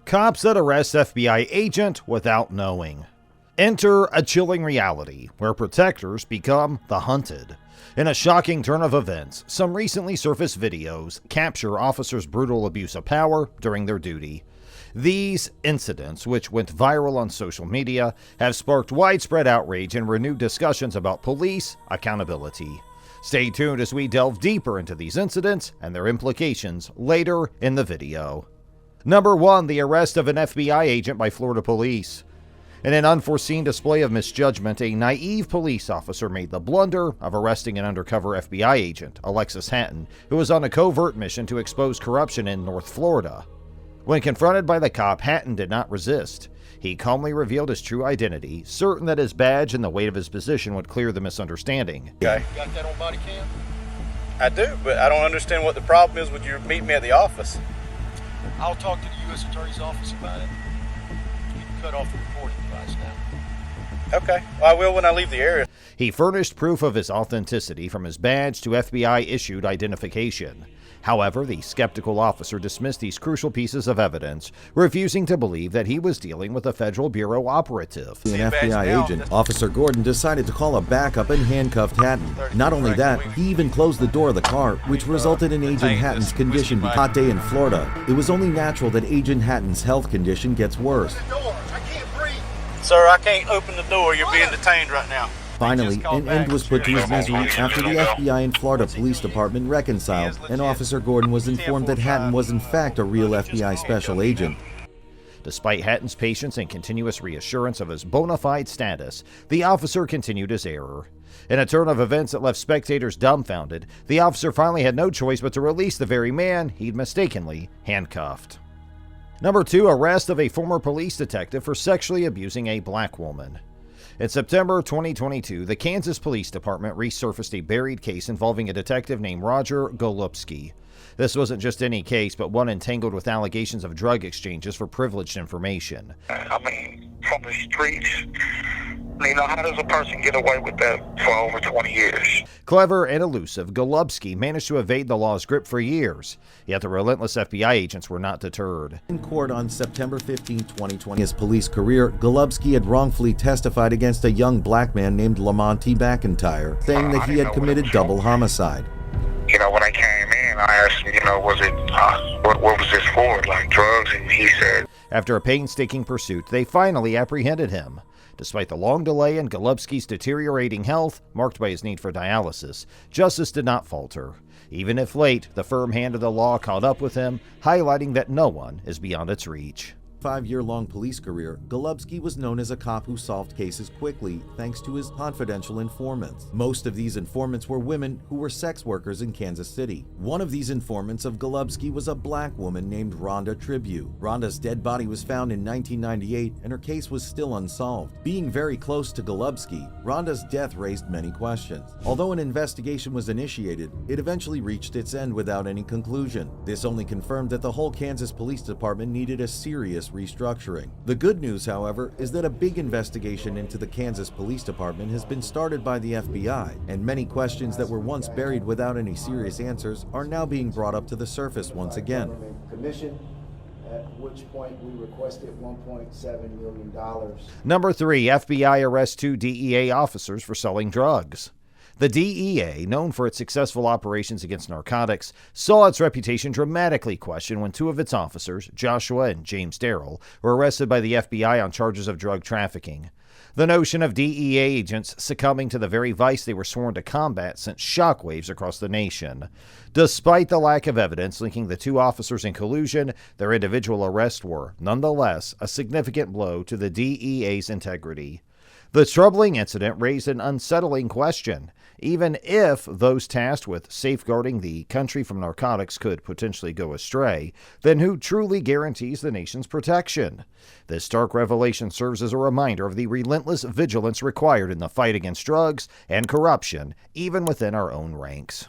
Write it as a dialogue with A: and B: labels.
A: Cops that arrest FBI agent without knowing. Enter a chilling reality where protectors become the hunted. In a shocking turn of events, some recently surfaced videos capture officers' brutal abuse of power during their duty. These incidents, which went viral on social media, have sparked widespread outrage and renewed discussions about police accountability. Stay tuned as we delve deeper into these incidents and their implications later in the video. Number 1. The arrest of an FBI agent by Florida police. In an unforeseen display of misjudgment, a naive police officer made the blunder of arresting an undercover FBI agent, Alexis Hatton, who was on a covert mission to expose corruption in North Florida. When confronted by the cop, Hatton did not resist. He calmly revealed his true identity, certain that his badge and the weight of his position would clear the misunderstanding.
B: Okay.
C: You got that on body cam?
B: I do, but I don't understand what the problem is with you meeting me at the office.
C: I'll talk to the U.S. Attorney's Office about it. You can cut off the recording device now.
B: Okay, well, I will when I leave the area.
A: He furnished proof of his authenticity from his badge to FBI-issued identification. However, the skeptical officer dismissed these crucial pieces of evidence, refusing to believe that he was dealing with a Federal Bureau operative.
D: An FBI agent, Officer Gordon decided to call a backup and handcuffed Hatton. Not only that, he even closed the door of the car, which resulted in Agent Hatton's condition being a hot day in Florida. It was only natural that Agent Hatton's health condition gets worse.
C: I can't breathe.
B: Sir, I can't open the door. You're being detained right now.
D: Finally, an end was put to his misery after the FBI and Florida Police Department reconciled, and Officer Gordon was informed that Hatton was in fact a real FBI special agent.
A: Despite Hatton's patience and continuous reassurance of his bona fide status, the officer continued his error. In a turn of events that left spectators dumbfounded, the officer finally had no choice but to release the very man he'd mistakenly handcuffed. Number 2. Arrest of a former police detective for sexually abusing a black woman. In September 2022, the Kansas Police Department resurfaced a buried case involving a detective named Roger Golubski. This wasn't just any case, but one entangled with allegations of drug exchanges for privileged information.
E: I mean, from the streets, how does a person get away with that for over 20 years?
A: Clever and elusive, Golubski managed to evade the law's grip for years, yet the relentless FBI agents were not deterred.
D: In court on September 15, 2020, his police career, Golubski had wrongfully testified against a young black man named Lamonte McIntyre, saying that he had committed double homicide.
E: When I came in, I asked him, was it, what was this for, like drugs? And he said...
A: After a painstaking pursuit, they finally apprehended him. Despite the long delay in Golubski's deteriorating health, marked by his need for dialysis, justice did not falter. Even if late, the firm hand of the law caught up with him, highlighting that no one is beyond its reach.
D: 5-year-long police career, Golubski was known as a cop who solved cases quickly thanks to his confidential informants. Most of these informants were women who were sex workers in Kansas City. One of these informants of Golubski was a black woman named Rhonda Tribute. Rhonda's dead body was found in 1998 and her case was still unsolved. Being very close to Golubski, Rhonda's death raised many questions. Although an investigation was initiated, it eventually reached its end without any conclusion. This only confirmed that the whole Kansas Police Department needed a serious restructuring. The good news, however, is that a big investigation into the Kansas Police Department has been started by the FBI, and many questions that were once buried without any serious answers are now being brought up to the surface once again.
F: Commission, at which point we requested $1.7 million.
A: Number 3. FBI arrests 2 DEA officers for selling drugs. The DEA, known for its successful operations against narcotics, saw its reputation dramatically questioned when 2 of its officers, Joshua and James Darrell, were arrested by the FBI on charges of drug trafficking. The notion of DEA agents succumbing to the very vice they were sworn to combat sent shockwaves across the nation. Despite the lack of evidence linking the 2 officers in collusion, their individual arrests were, nonetheless, a significant blow to the DEA's integrity. The troubling incident raised an unsettling question. Even if those tasked with safeguarding the country from narcotics could potentially go astray, then who truly guarantees the nation's protection? This stark revelation serves as a reminder of the relentless vigilance required in the fight against drugs and corruption, even within our own ranks.